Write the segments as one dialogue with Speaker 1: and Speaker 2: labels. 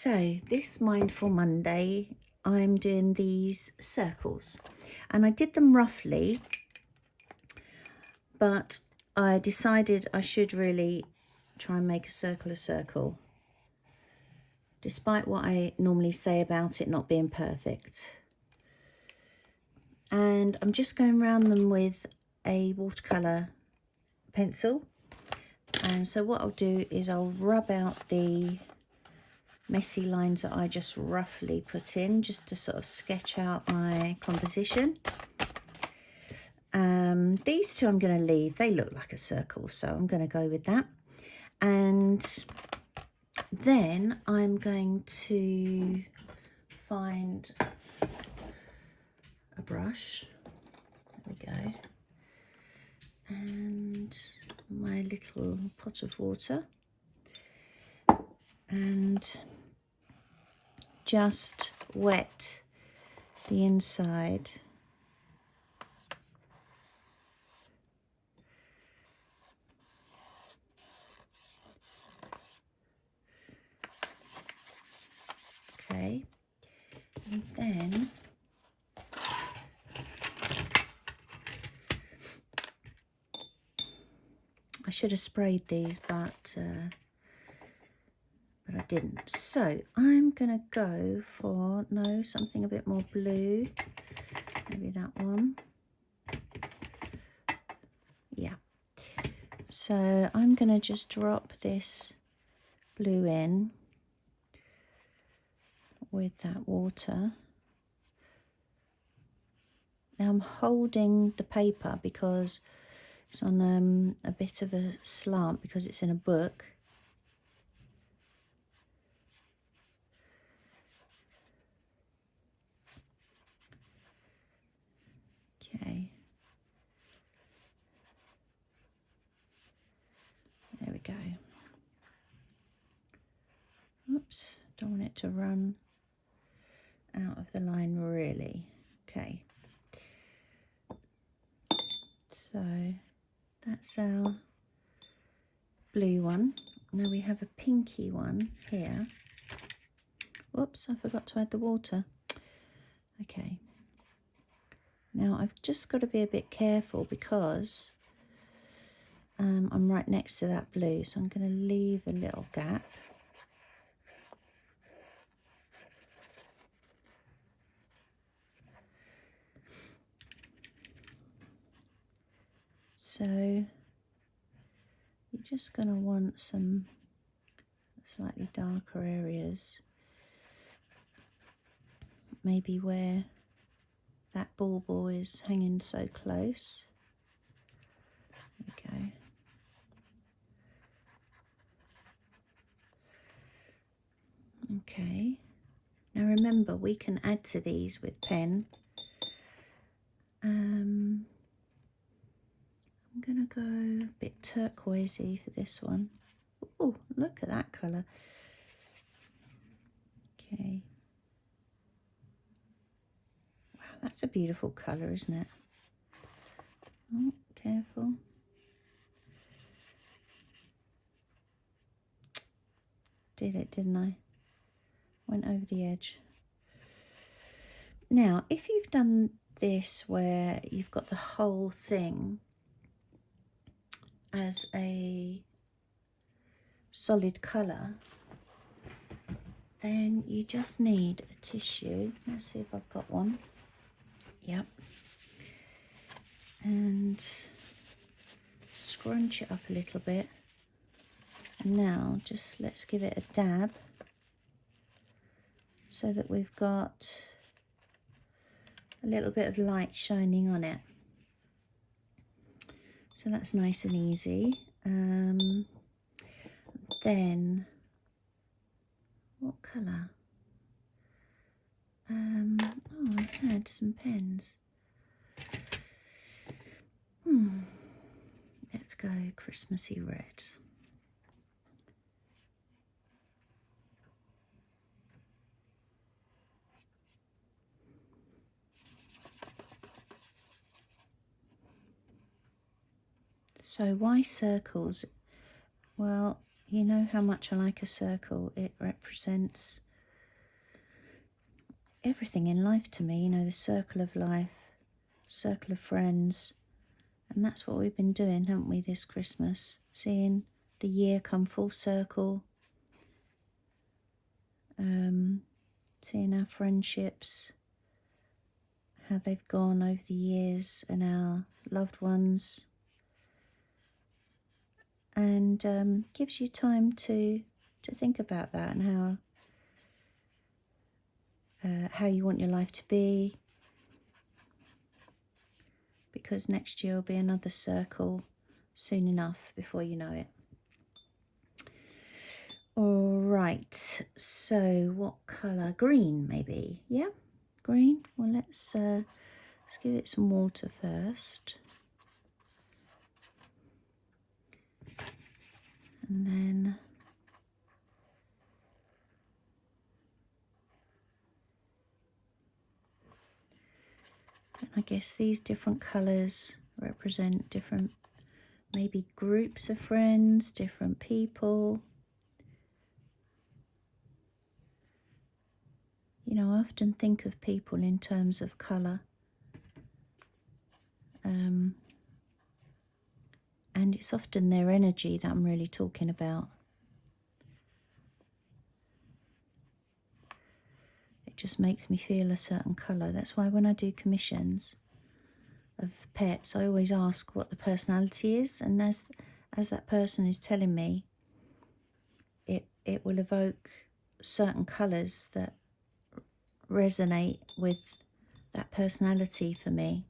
Speaker 1: So this Mindful Monday, I'm doing these circles, and I did them roughly, but I decided I should really try and make a circle, despite what I normally say about it not being perfect. And I'm just going around them with a watercolour pencil. And so what I'll do is I'll rub out the messy lines that I just roughly put in, just to sort of sketch out my composition. These two I'm going to leave. They look like a circle, so I'm going to go with that. And then I'm going to find a brush. There we go. And my little pot of water. And just wet the inside okay, and then I should have sprayed these, but I didn't. So I'm gonna go for something a bit more blue, maybe that one. Yeah, so I'm gonna just drop this blue in with that water. Now I'm holding the paper because it's on a bit of a slant because it's in a book. Okay. There we go. Oops, don't want it to run out of the line really. Okay. So that's our blue one. Now we have a pinky one here. Whoops, I forgot to add the water. Okay. Now I've just got to be a bit careful because I'm right next to that blue, so I'm going to leave a little gap. So you're just going to want some slightly darker areas, maybe where that bauble is hanging so close. There we go. Okay, now remember we can add to these with pen. I'm gonna go a bit turquoisey for this one. Oh, look at that colour. Okay. Wow, that's a beautiful colour, isn't it? Oh, careful. Did it, didn't I? Went over the edge. Now, if you've done this where you've got the whole thing as a solid colour, then you just need a tissue. Let's see if I've got one. Yep. And scrunch it up a little bit. And now just let's give it a dab so that we've got a little bit of light shining on it. So that's nice and easy. Then, what colour? Oh, I had some pens. Let's go Christmassy red. So why circles? Well, you know how much I like a circle. It represents everything in life to me, you know, the circle of life, circle of friends. And that's what we've been doing, haven't we, this Christmas? Seeing the year come full circle. Seeing our friendships, how they've gone over the years, and our loved ones. And gives you time to think about that, and how you want your life to be. Because next year will be another circle soon enough before you know it. All right, so what colour? Green, maybe? Yeah, green. Well, let's give it some water first, and then I guess these different colours represent different, maybe groups of friends, different people. You know, I often think of people in terms of colour. And it's often their energy that I'm really talking about. It just makes me feel a certain colour. That's why when I do commissions of pets, I always ask what the personality is. And as that person is telling me, it will evoke certain colours that resonate with that personality for me.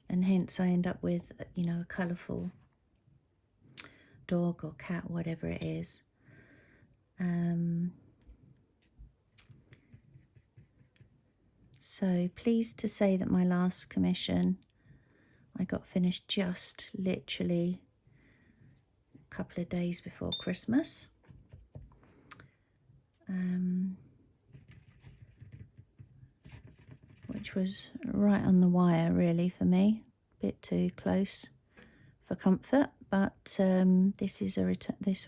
Speaker 1: And hence I end up with, you know, a colourful dog or cat, whatever it is. So pleased to say that my last commission, I got finished just literally a couple of days before Christmas. Which was right on the wire, really, for me. A bit too close for comfort, but this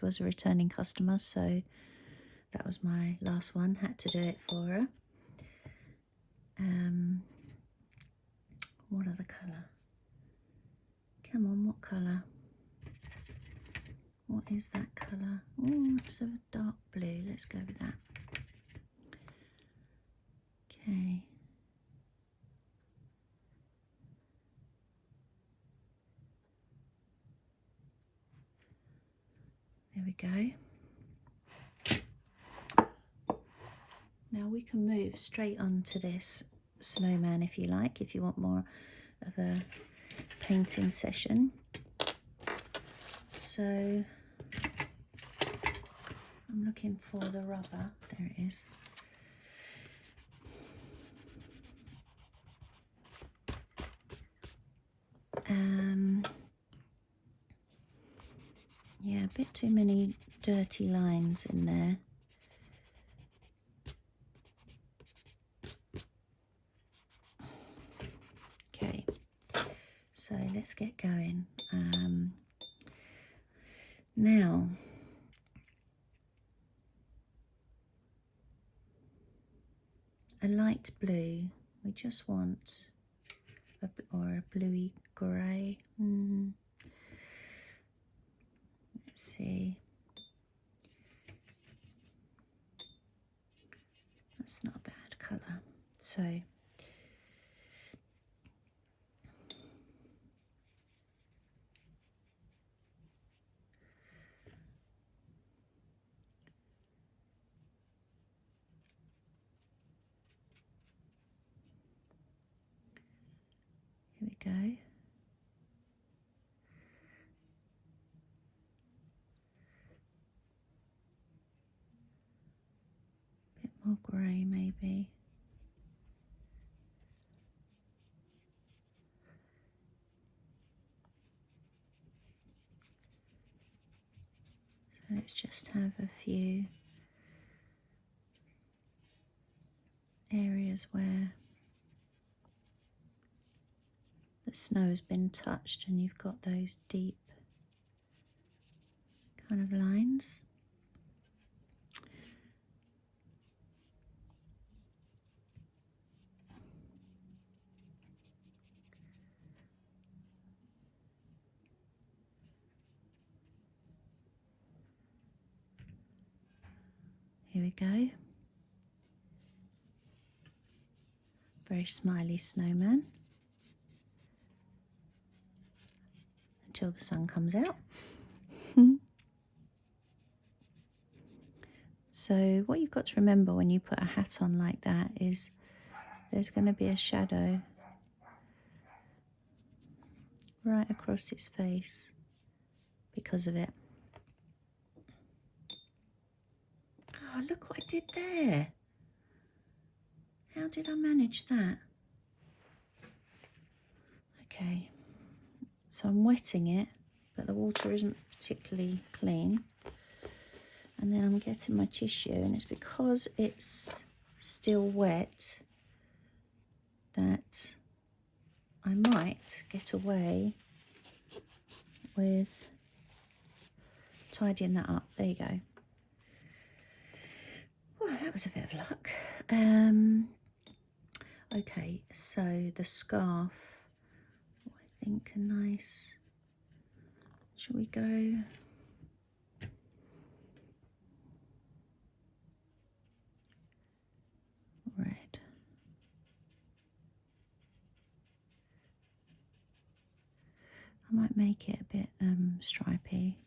Speaker 1: was a returning customer, so that was my last one. Had to do it for her. What other colour? Come on, what colour? What is that colour? Oh, it's a dark blue. Let's go with that. Okay. There we go. Now we can move straight on to this snowman if you like, if you want more of a painting session. So I'm looking for the rubber. There it is. Yeah, a bit too many dirty lines in there. Okay, so let's get going. Now, a light blue. We just want a bluey grey. Let's see. That's not a bad colour. So here we go. Bit more grey maybe. So let's just have a few areas where the snow has been touched and you've got those deep kind of lines. Here we go. Very smiley snowman. Until the sun comes out. So what you've got to remember when you put a hat on like that is there's going to be a shadow right across his face because of it. Oh, look what I did there. How did I manage that? Okay, so I'm wetting it, but the water isn't particularly clean. And then I'm getting my tissue, and it's because it's still wet that I might get away with tidying that up. There you go. Well, that was a bit of luck. Okay, so the scarf, I think a nice, shall we go? Red. I might make it a bit stripy.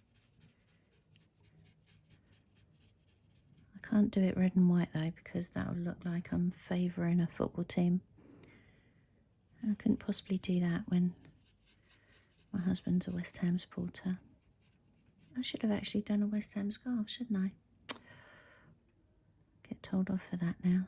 Speaker 1: I can't do it red and white though, because that would look like I'm favouring a football team. And I couldn't possibly do that when my husband's a West Ham supporter. I should have actually done a West Ham scarf, shouldn't I? Get told off for that now.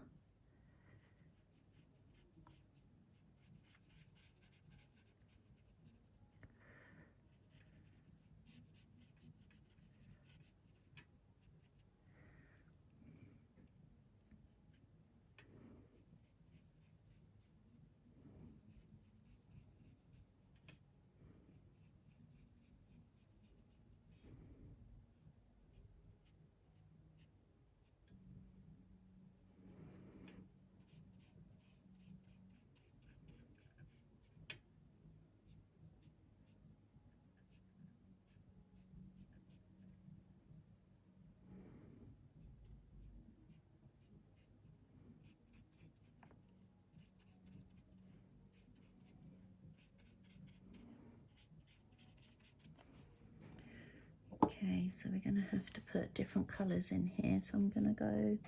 Speaker 1: Okay, so we're going to have to put different colours in here. So I'm going to go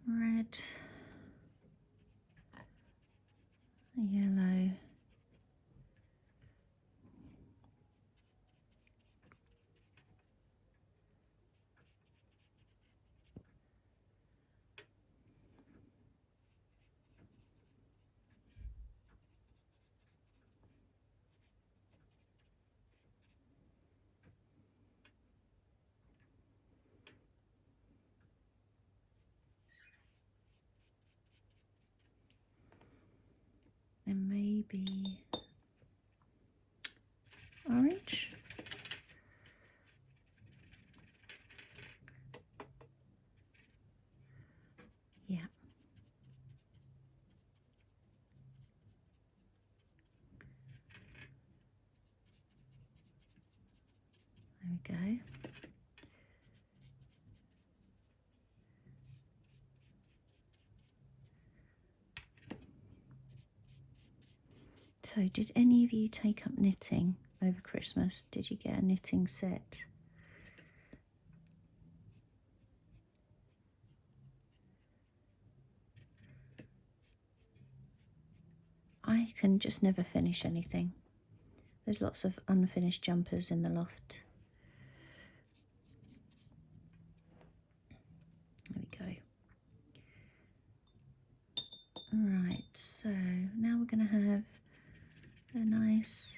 Speaker 1: red, yellow, and maybe orange. Yeah. There we go. So did any of you take up knitting over Christmas? Did you get a knitting set? I can just never finish anything. There's lots of unfinished jumpers in the loft. There we go. Right, so now we're going to have a nice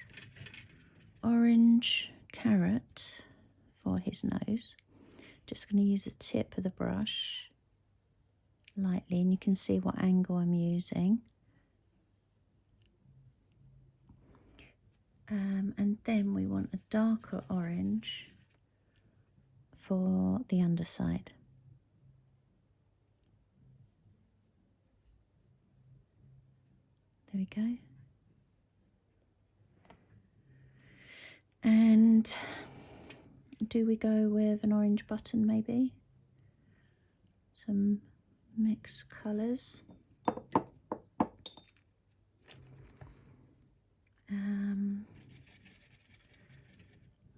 Speaker 1: orange carrot for his nose. Just going to use the tip of the brush lightly, and you can see what angle I'm using. And then we want a darker orange for the underside. There we go. And do we go with an orange button maybe? Some mixed colours.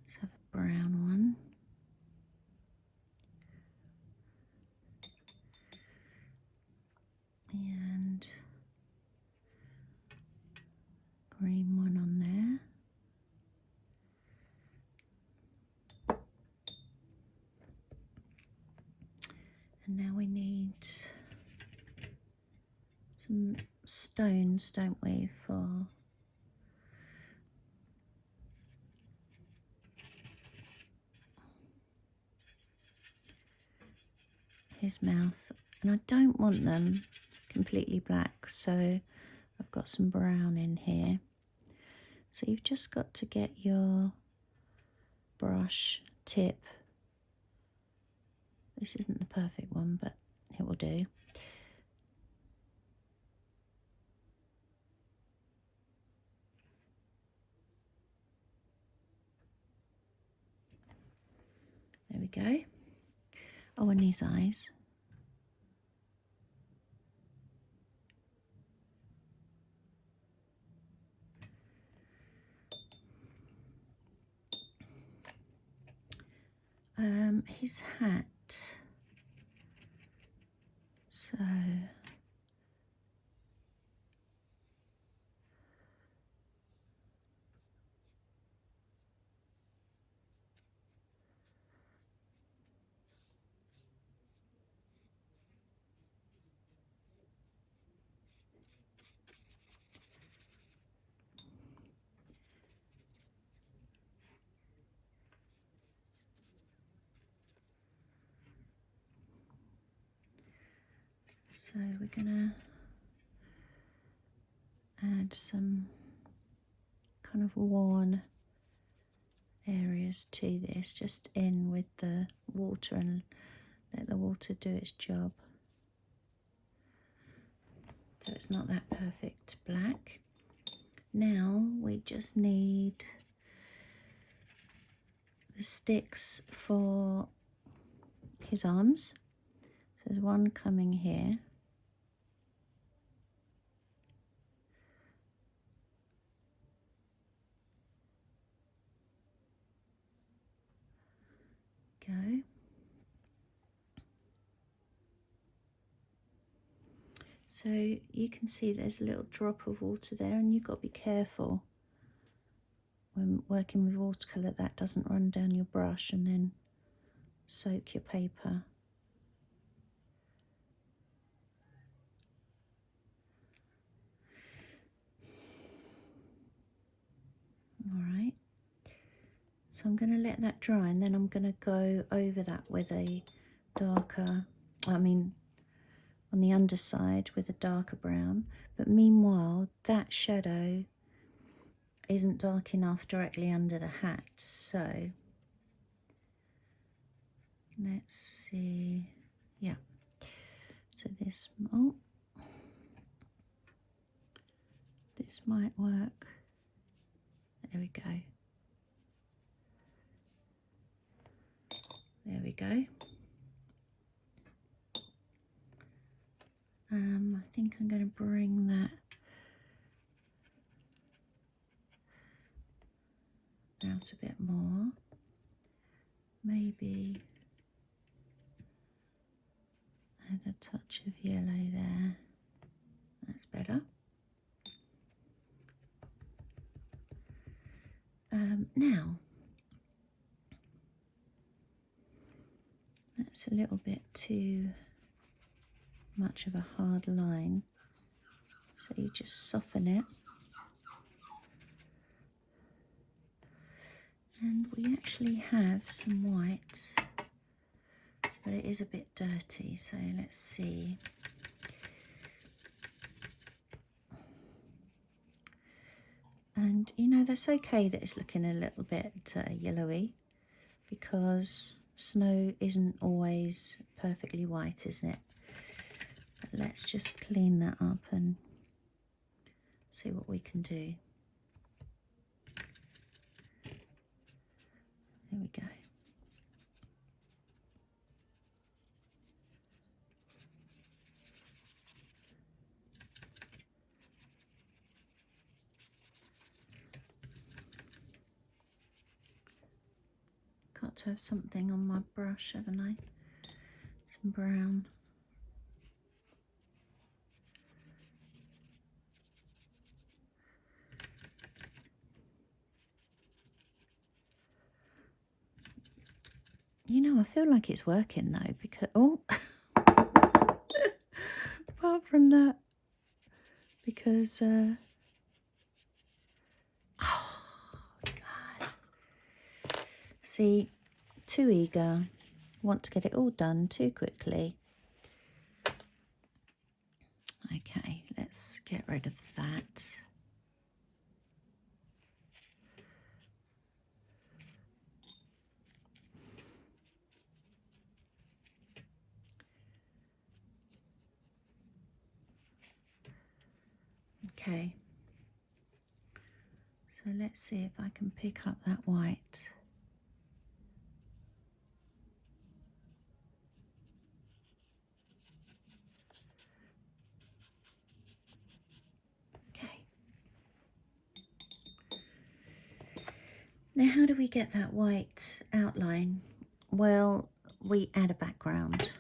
Speaker 1: Let's have a brown one. And green one on there. And now we need some stones, don't we, for his mouth. And I don't want them completely black, so I've got some brown in here. So you've just got to get your brush tip. This isn't the perfect one, but it will do. There we go. Oh, and his eyes. His hat. So we're gonna add some kind of worn areas to this, just in with the water and let the water do its job. So it's not that perfect black. Now we just need the sticks for his arms. So there's one coming here. Go. So you can see there's a little drop of water there, and you've got to be careful when working with watercolour that doesn't run down your brush and then soak your paper. Alright, so I'm going to let that dry, and then I'm going to go over that with a darker, on the underside with a darker brown. But meanwhile, that shadow isn't dark enough directly under the hat, so let's see. Yeah, so this might work. There we go. There we go. I think I'm going to bring that out a bit more. Maybe add a touch of yellow there. That's better. Now, that's a little bit too much of a hard line, so you just soften it. And we actually have some white, but it is a bit dirty, so let's see. And you know, that's okay that it's looking a little bit yellowy, because snow isn't always perfectly white, isn't it? But let's just clean that up and see what we can do. There we go. got to have something on my brush, haven't I? Some brown. You know, I feel like it's working though, because, oh, apart from that, because, oh, God. See, too eager, want to get it all done too quickly. Okay, let's get rid of that. Okay, so let's see if I can pick up that white. Okay. Now, how do we get that white outline? Well, we add a background.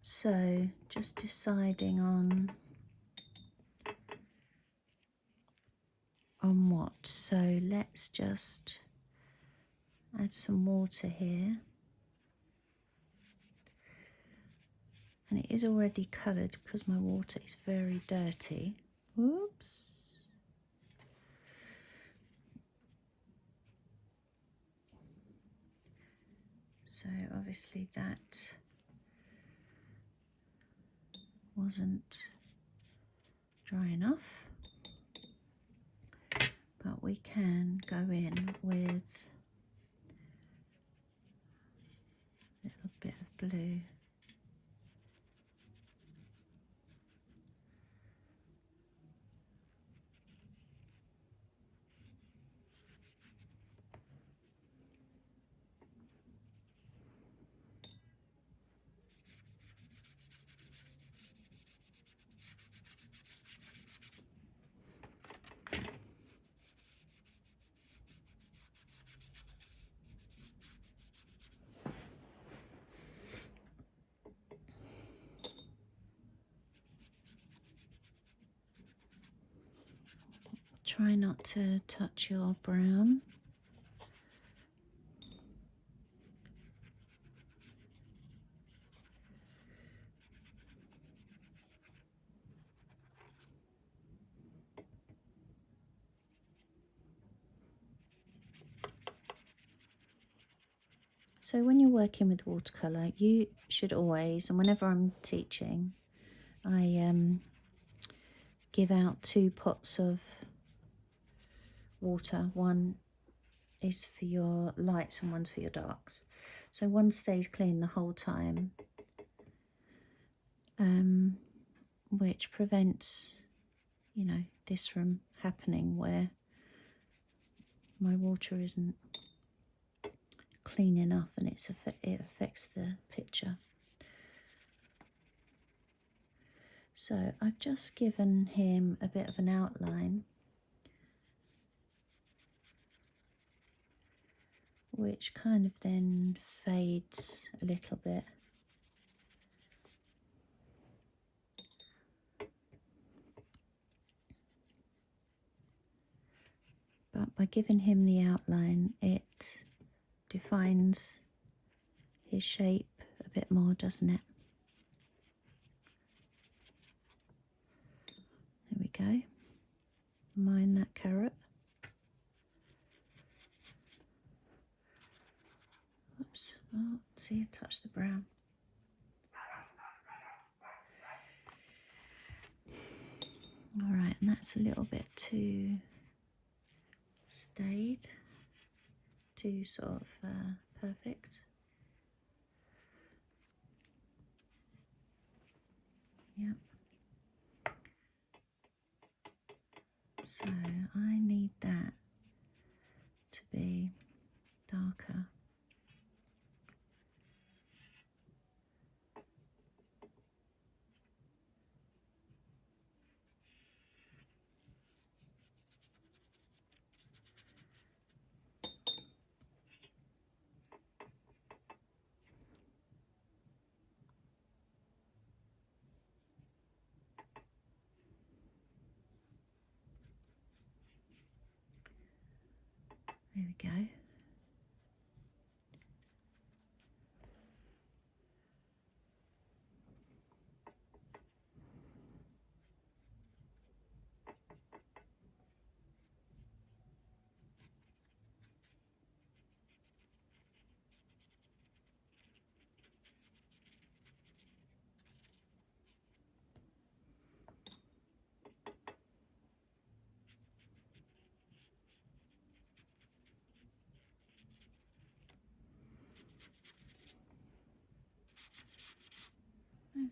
Speaker 1: So, just deciding on what. So, let's just add some water here. And it is already coloured because my water is very dirty. Whoops. So obviously that wasn't dry enough. But we can go in with a little bit of blue. Try not to touch your brown. So when you're working with watercolour, you should always, and whenever I'm teaching, I give out 2 pots of water. One is for your lights and one's for your darks. So one stays clean the whole time, which prevents, you know, this from happening where my water isn't clean enough and it affects the picture. So I've just given him a bit of an outline, which kind of then fades a little bit. But by giving him the outline, it defines his shape a bit more, doesn't it? There we go. Mind that carrot. Oops. Oh, see, I touched the brown. All right, and that's a little bit too stayed, too sort of perfect. Yep. So I need that to be darker. There we go.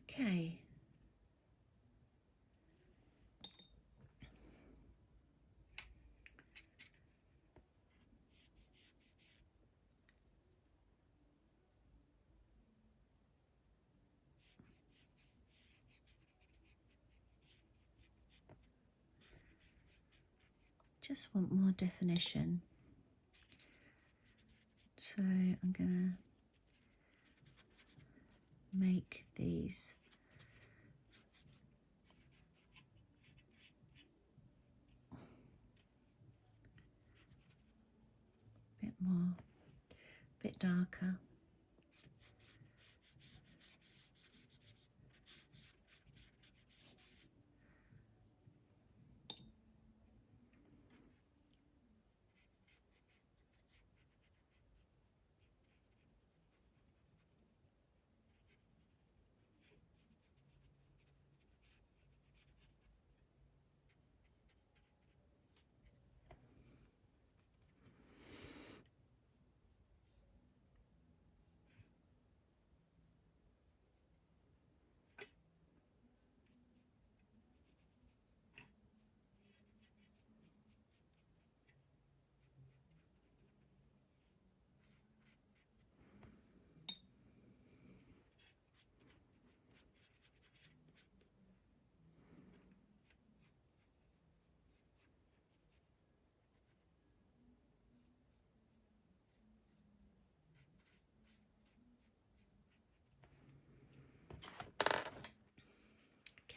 Speaker 1: Okay. Just want more definition. So I'm gonna make these a bit more, a bit darker.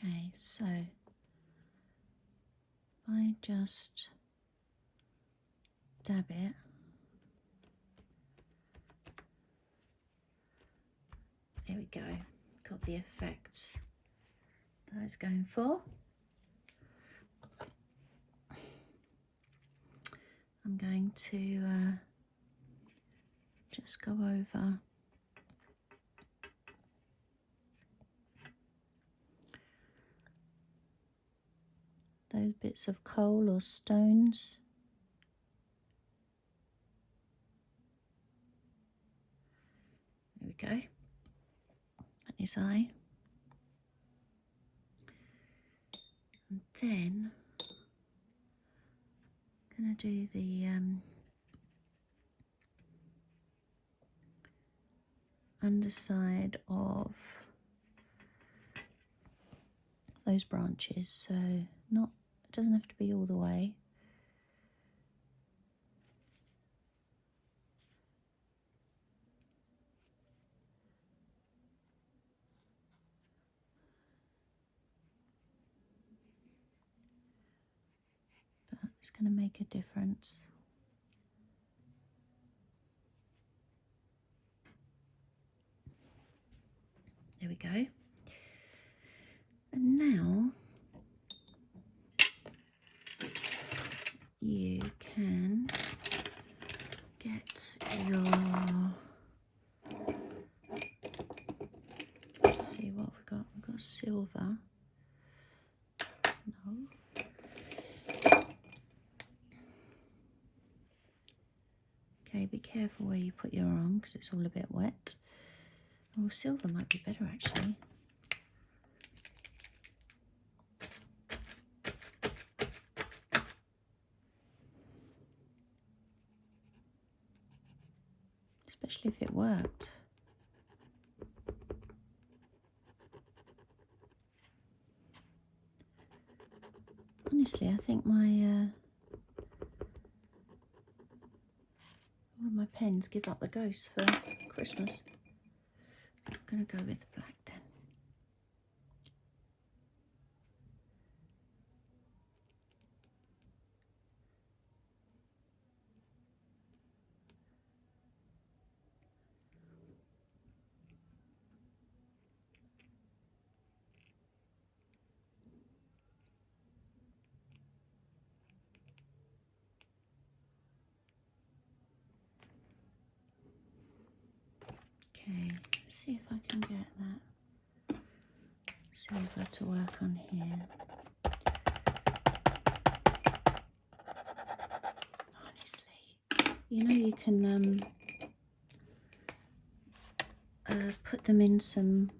Speaker 1: Okay, so if I just dab it, there we go, got the effect that I was going for. I'm going to just go over those bits of coal or stones. There we go. That is eye. And then I'm going to do the underside of those branches, so not, it doesn't have to be all the way. But it's going to make a difference. There we go. And now you can get your, let's see what we've got. We've got silver. No. Okay, be careful where you put your on because it's all a bit wet. Oh, silver might be better actually. Especially if it worked. Honestly, I think my one of my pens give up the ghost for Christmas. I'm going to go with the black then. see if I can get that silver to work on here. Honestly, you know, you can put them in some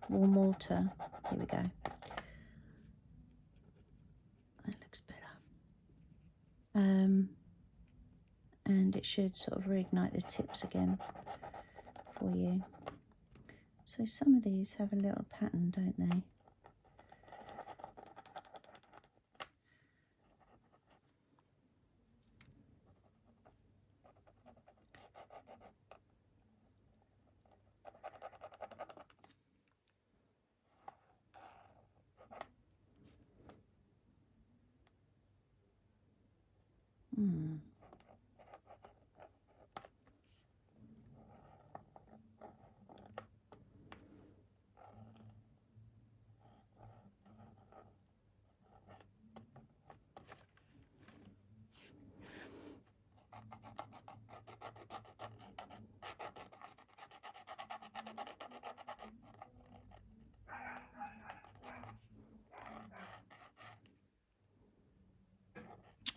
Speaker 1: warm water. Here we go. That looks better. And it should sort of reignite the tips again for you. So some of these have a little pattern, don't they?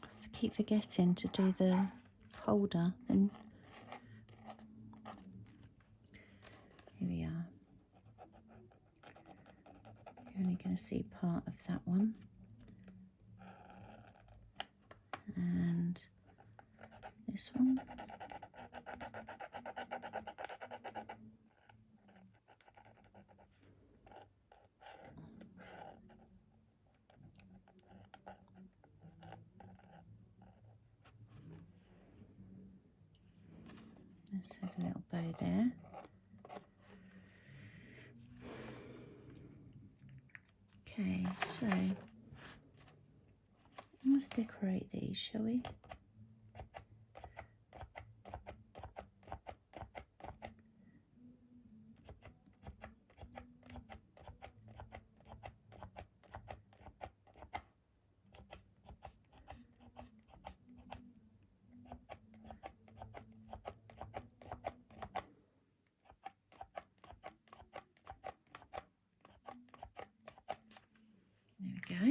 Speaker 1: I keep forgetting to do the holder, and here we are. You're only going to see part of that one, and this one. Let's have a little bow there. Okay, so let's decorate these, shall we? There we go.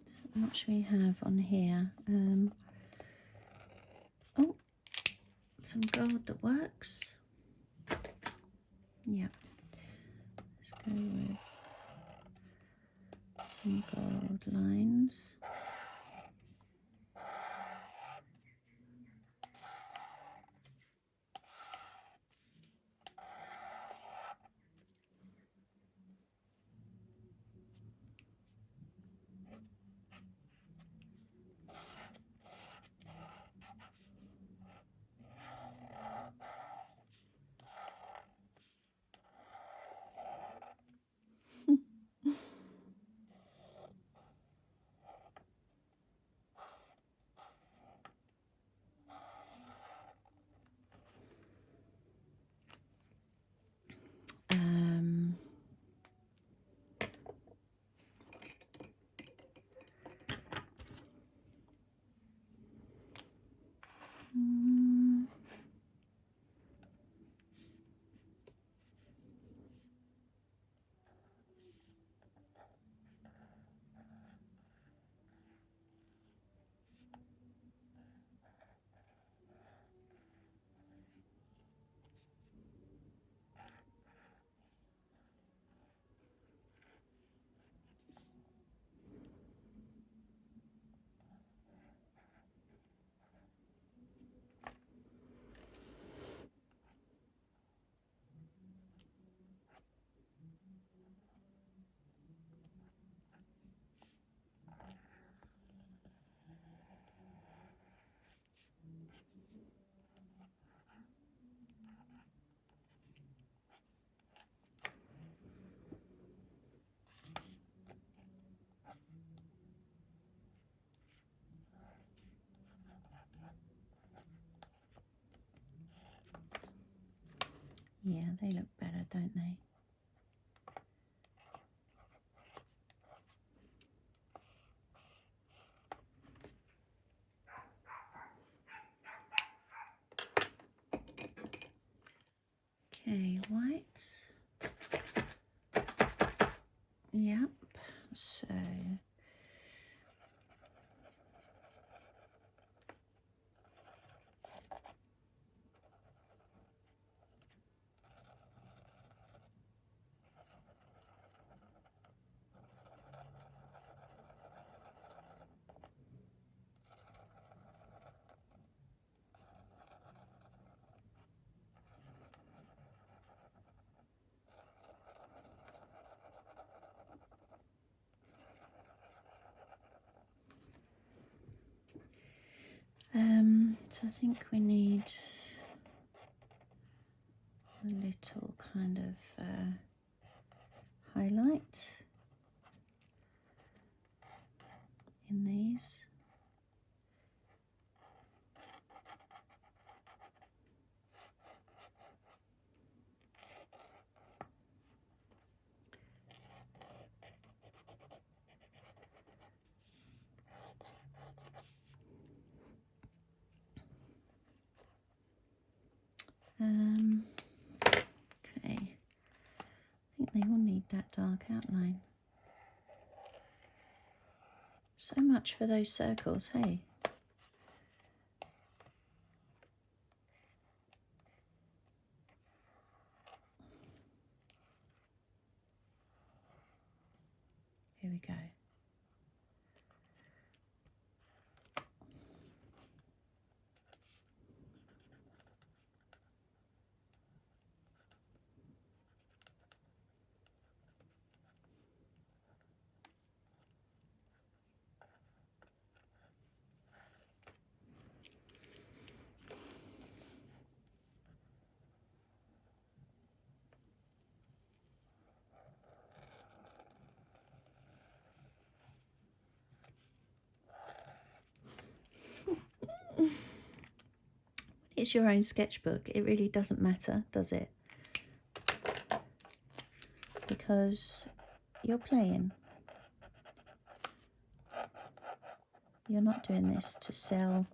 Speaker 1: So what should we have on here? Oh, some gold that works. Yeah. Let's go with some gold lines. Yeah, they look better, don't they? Okay, white. Yep, so so I think we need a little kind of highlight in these. Okay, I think they all need that dark outline. So much for those circles, hey? Here we go. It's your own sketchbook. It really doesn't matter, does it? Because you're playing. You're not doing this to sell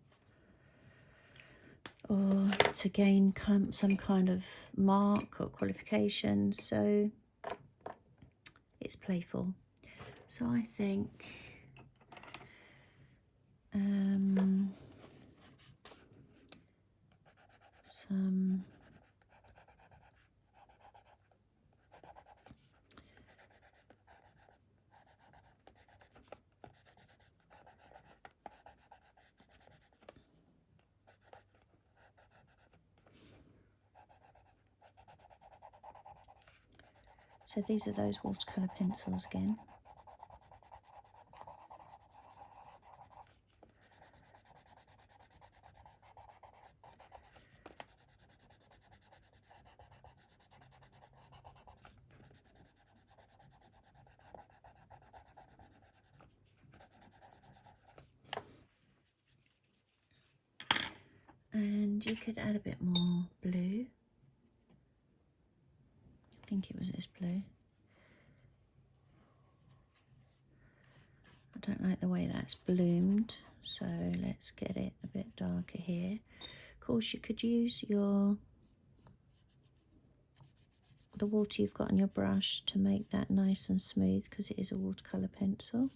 Speaker 1: or to gain some kind of mark or qualification. So it's playful. So I think some so these are those watercolour pencils again. And you could add a bit more blue. I think it was this blue. I don't like the way that's bloomed, so let's get it a bit darker here. Of course, you could use the water you've got on your brush to make that nice and smooth, because it is a watercolour pencil.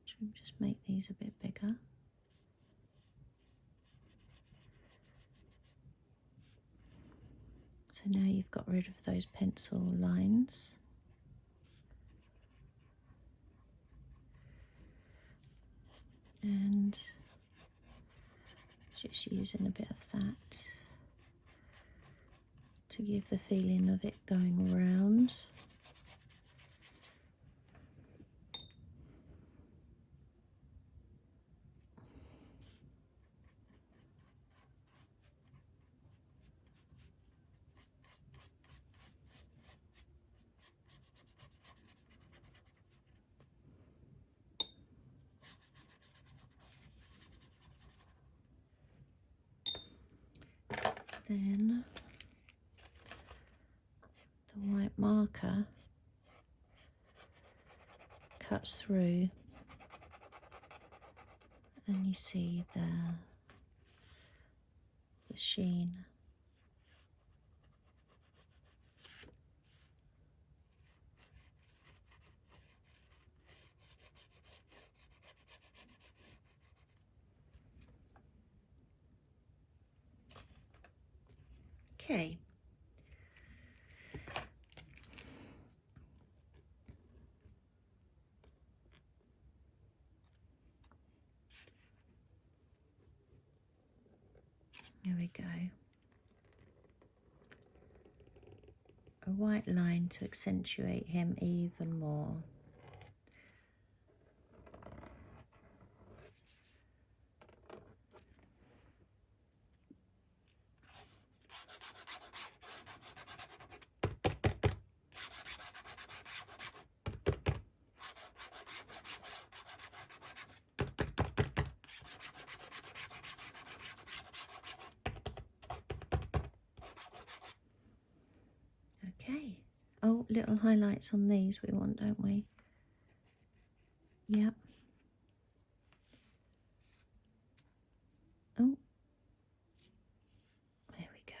Speaker 1: Should we just make these a bit bigger? So now you've got rid of those pencil lines. And just using a bit of that to give the feeling of it going around. Then the white marker cuts through and you see the sheen. Okay. There we go. A white line to accentuate him even more. Okay. Oh, little highlights on these we want, don't we? Yep. Oh. There we go.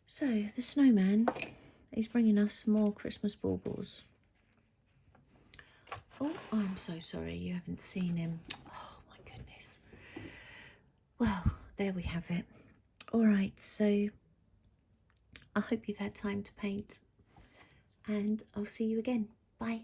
Speaker 1: So, the snowman is bringing us more Christmas baubles. Oh, I'm so sorry you haven't seen him. Oh, my goodness. Well, there we have it. All right, so I hope you've had time to paint, and I'll see you again. Bye.